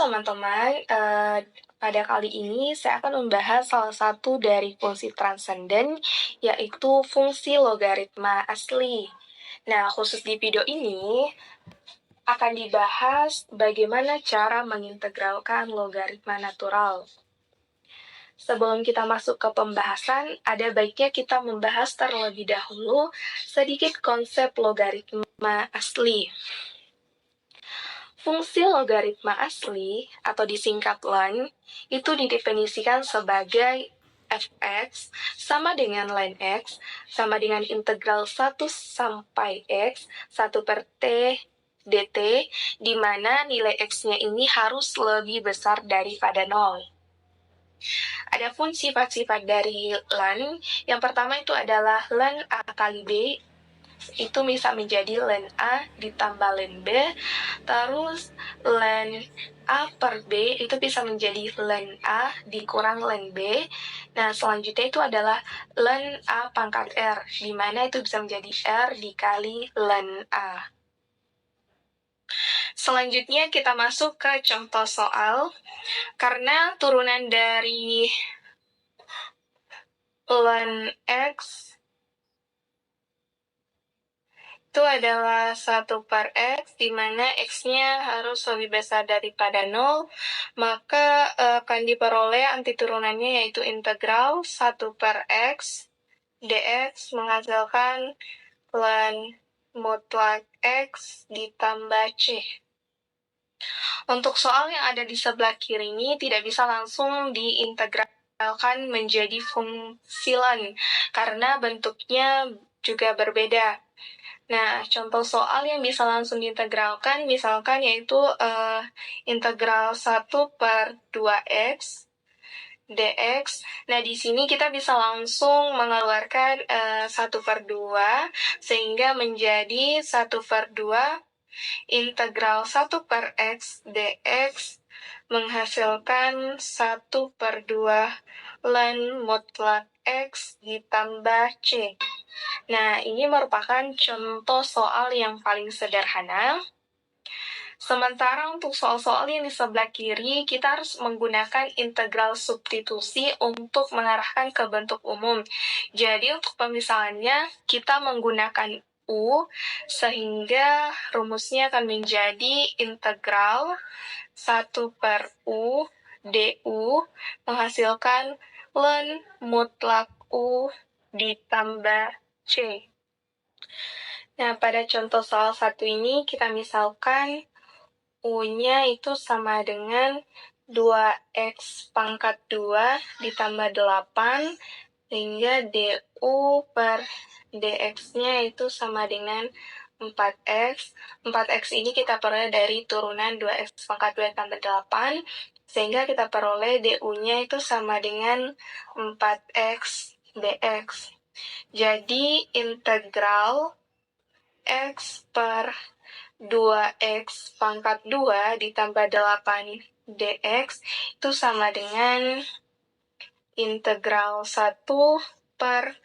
teman-teman, pada kali ini saya akan membahas salah satu dari fungsi transenden, yaitu fungsi logaritma asli. Nah, khusus di video ini akan dibahas bagaimana cara mengintegralkan logaritma natural. Sebelum kita masuk ke pembahasan, ada baiknya kita membahas terlebih dahulu sedikit konsep logaritma asli. Fungsi logaritma asli, atau disingkat ln, itu didefinisikan sebagai fx sama dengan ln x, sama dengan integral 1 sampai x, 1 per t dt, di mana nilai x-nya ini harus lebih besar daripada 0. Adapun sifat-sifat dari ln, yang pertama itu adalah ln a kali b, itu bisa menjadi ln A ditambah ln B, terus ln A per B itu bisa menjadi ln A dikurang ln B. Nah, selanjutnya itu adalah ln A pangkat R, di mana itu bisa menjadi R dikali ln A. Selanjutnya kita masuk ke contoh soal. Karena turunan dari ln X itu adalah 1 per X, di mana X-nya harus lebih besar daripada 0, maka akan diperoleh antiturunannya yaitu integral 1 per X dx menghasilkan ln mutlak X ditambah C. Untuk soal yang ada di sebelah kiri ini tidak bisa langsung diintegralkan menjadi fungsi ln, karena bentuknya juga berbeda. Nah, contoh soal yang bisa langsung diintegralkan, misalkan yaitu integral 1 per 2x dx. Nah, di sini kita bisa langsung mengeluarkan 1 per 2, sehingga menjadi 1 per 2 integral 1 per x dx menghasilkan 1 per 2 ln mutlak X ditambah C. Nah, ini merupakan contoh soal yang paling sederhana. Sementara untuk soal-soal yang di sebelah kiri, kita harus menggunakan integral substitusi untuk mengarahkan ke bentuk umum. Jadi untuk pemisahannya, kita menggunakan U, sehingga rumusnya akan menjadi integral 1 per U du menghasilkan ln mutlak U ditambah C. Nah, pada contoh soal satu ini kita misalkan U-nya itu sama dengan 2x pangkat 2 ditambah 8, sehingga du per dx-nya itu sama dengan 4x. 4x ini kita peroleh dari turunan 2x pangkat 2 tambah 8, sehingga kita peroleh du-nya itu sama dengan 4x dx. Jadi integral x per 2x pangkat 2 ditambah 8 dx itu sama dengan integral 1 per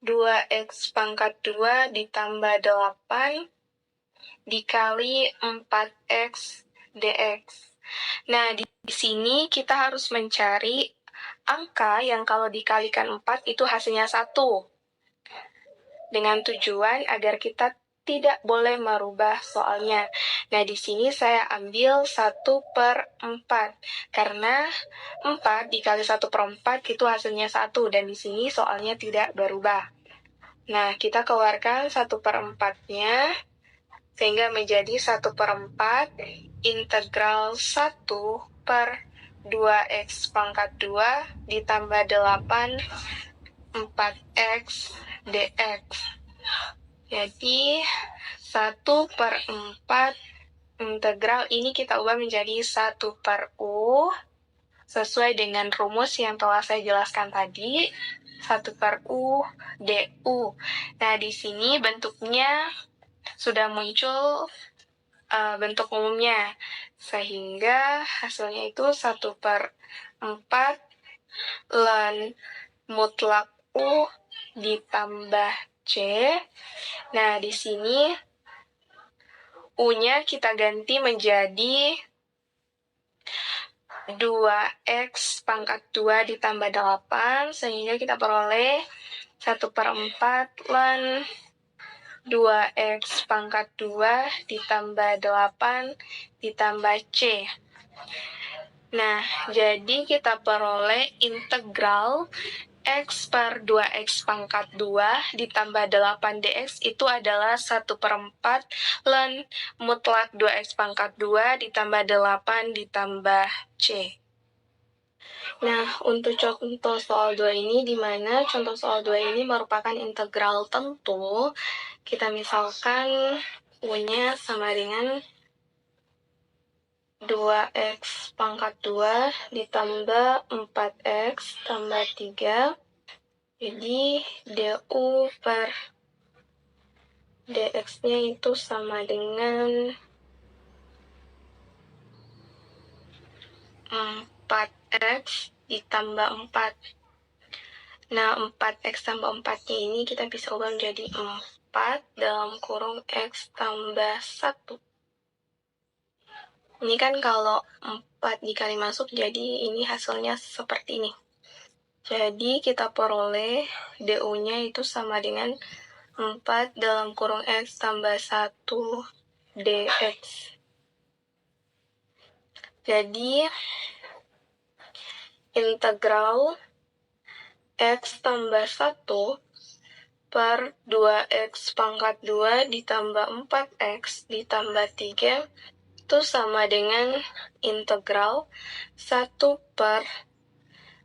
2x pangkat 2 ditambah 8 dikali 4x dx. Nah, di sini kita harus mencari angka yang kalau dikalikan 4 itu hasilnya 1. Dengan tujuan agar kita tidak boleh merubah soalnya. Nah, di sini saya ambil 1 per 4. Karena 4 dikali 1 per 4 itu hasilnya 1. Dan di sini soalnya tidak berubah. Nah, kita keluarkan 1 per 4-nya. Sehingga menjadi 1 per 4 integral 1 per 2x pangkat 2 ditambah 8 4x dx. Jadi 1 per 4 integral ini kita ubah menjadi 1 per U sesuai dengan rumus yang telah saya jelaskan tadi, 1 per U du. Nah, di sini bentuknya sudah muncul bentuk umumnya, sehingga hasilnya itu 1 per 4 ln mutlak U ditambah C. Nah, di sini U-nya kita ganti menjadi 2x pangkat 2 ditambah 8, sehingga kita peroleh 1/4 ln 2x pangkat 2 ditambah 8 ditambah C. Nah, jadi kita peroleh integral x per 2x pangkat 2 ditambah 8 dx itu adalah 1/4 ln mutlak 2x pangkat 2 ditambah 8 ditambah C. Nah, untuk contoh soal 2 ini, di mana contoh soal 2 ini merupakan integral tentu, kita misalkan U-nya sama dengan 2x pangkat 2 ditambah 4x tambah 3. Jadi, du per dx-nya itu sama dengan 4x ditambah 4. Nah, 4x tambah 4-nya ini kita bisa ubah menjadi 4 dalam kurung x tambah 1. Ini kan kalau 4 dikali masuk, jadi ini hasilnya seperti ini. Jadi kita peroleh du-nya itu sama dengan 4 dalam kurung x tambah 1 dx. Jadi integral x tambah 1 per 2x pangkat 2 ditambah 4x ditambah 3 itu sama dengan integral 1 per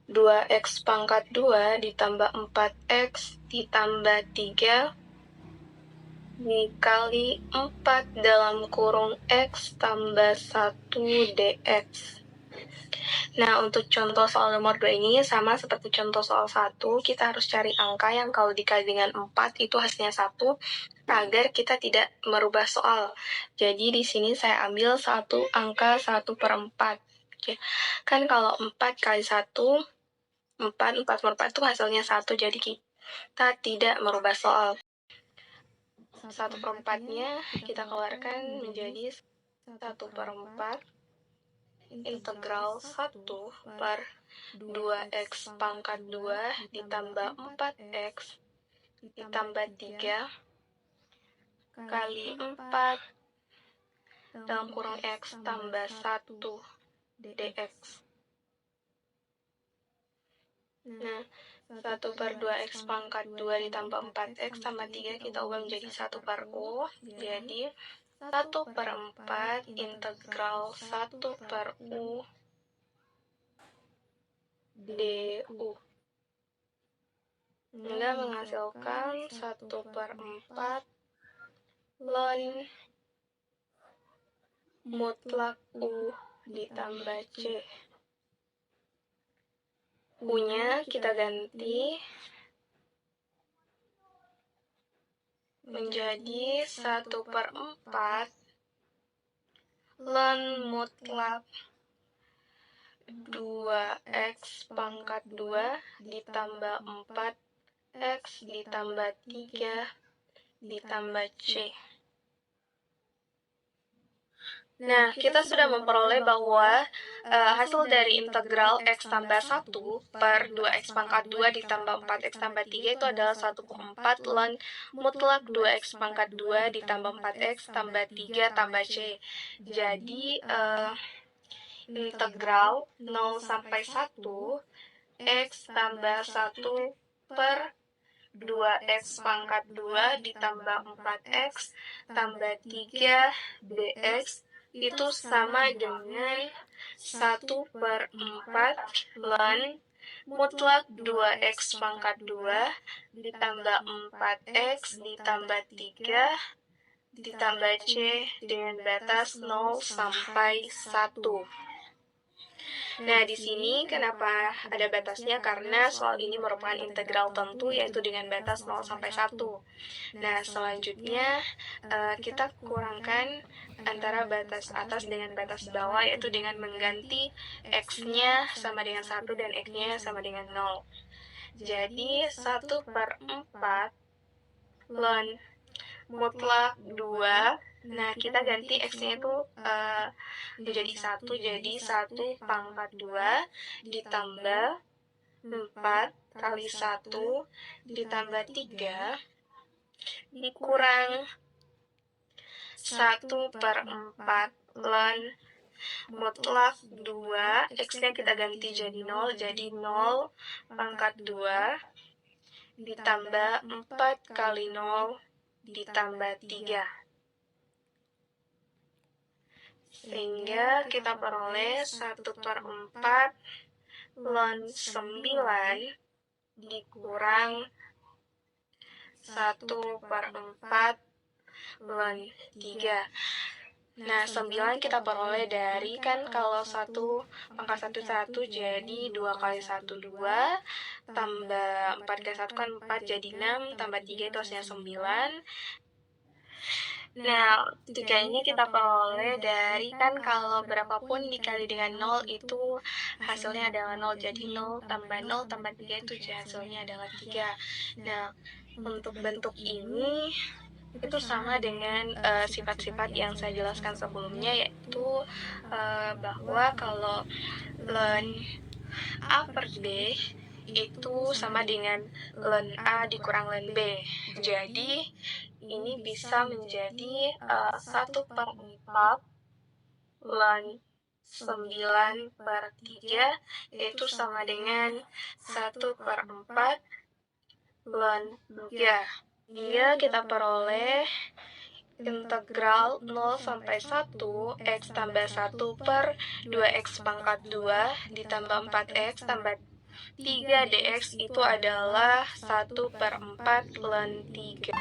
2x pangkat 2 ditambah 4x ditambah 3 dikali 4 dalam kurung x tambah 1 dx. Nah, untuk contoh soal nomor 2 ini sama seperti contoh soal 1, kita harus cari angka yang kalau dikali dengan 4 itu hasilnya 1, agar kita tidak merubah soal. Jadi di sini saya ambil satu angka 1/4. Oke. Kan kalau 4 kali 1, 4/4 itu hasilnya 1, jadi kita tidak merubah soal. 1/4-nya kita keluarkan menjadi 1/4 integral 1 per 2x pangkat 2 ditambah 4x ditambah 3 kali 4 dalam kurung x tambah 1 dx. Nah, 1 per 2x pangkat 2 ditambah 4x tambah 3 kita ubah menjadi 1 per u. Jadi 1/4 integral 1 per u du. Hingga menghasilkan 1/4 ln mutlak u ditambah c. U-nya kita ganti menjadi 1/4 ln mutlak 2x pangkat 2 ditambah 4x ditambah 3 ditambah c. Nah, kita sudah memperoleh bahwa hasil dari integral x tambah 1 per 2x pangkat 2 ditambah 4x tambah 3 itu adalah 1/4 ln mutlak 2x pangkat 2 ditambah 4x tambah 3 tambah c. Jadi, integral 0 sampai 1 x tambah 1 per 2x pangkat 2 ditambah 4x tambah 3 dx itu sama dengan 1/4 ln mutlak 2x pangkat 2 ditambah 4x ditambah 3 ditambah c dengan batas 0 sampai 1. Nah, di sini kenapa ada batasnya? Karena soal ini merupakan integral tentu, yaitu dengan batas 0 sampai 1. Nah, selanjutnya kita kurangkan antara batas atas dengan batas bawah, yaitu dengan mengganti x-nya sama dengan 1 dan x-nya sama dengan 0. Jadi, 1/4 ln mutlak 2 Nah, kita ganti X-nya itu menjadi 1, jadi 1 pangkat 2 ditambah 4 kali 1 ditambah 3 dikurang 1/4 ln mutlak 2, X-nya kita ganti jadi 0, jadi 0 pangkat 2 ditambah 4 kali 0 ditambah 3. Sehingga kita peroleh 1/4 ln 9 dikurang 1/4 ln 3. Nah, 9 kita peroleh dari, kan kalau 1 pangkat 1 1, jadi 2 kali 1 2, tambah 4 kali 1 kan 4, jadi 6, tambah 3 itu hasilnya 9. Nah, 3 ini kita peroleh dari, kan kalau berapapun dikali dengan 0 itu hasilnya adalah 0, jadi 0 tambah 3 itu hasilnya adalah 3. Nah, untuk bentuk ini itu sama dengan sifat-sifat yang saya jelaskan sebelumnya, yaitu bahwa kalau ln A per B itu sama dengan ln A dikurang ln B. Jadi, ini bisa menjadi 1/4 ln 9/3, yaitu sama dengan 1/4 ln 3. Hingga kita peroleh integral 0 sampai 1 X tambah 1 per 2X pangkat 2 ditambah 4X tambah 3 dx itu adalah 1/4 ln 3.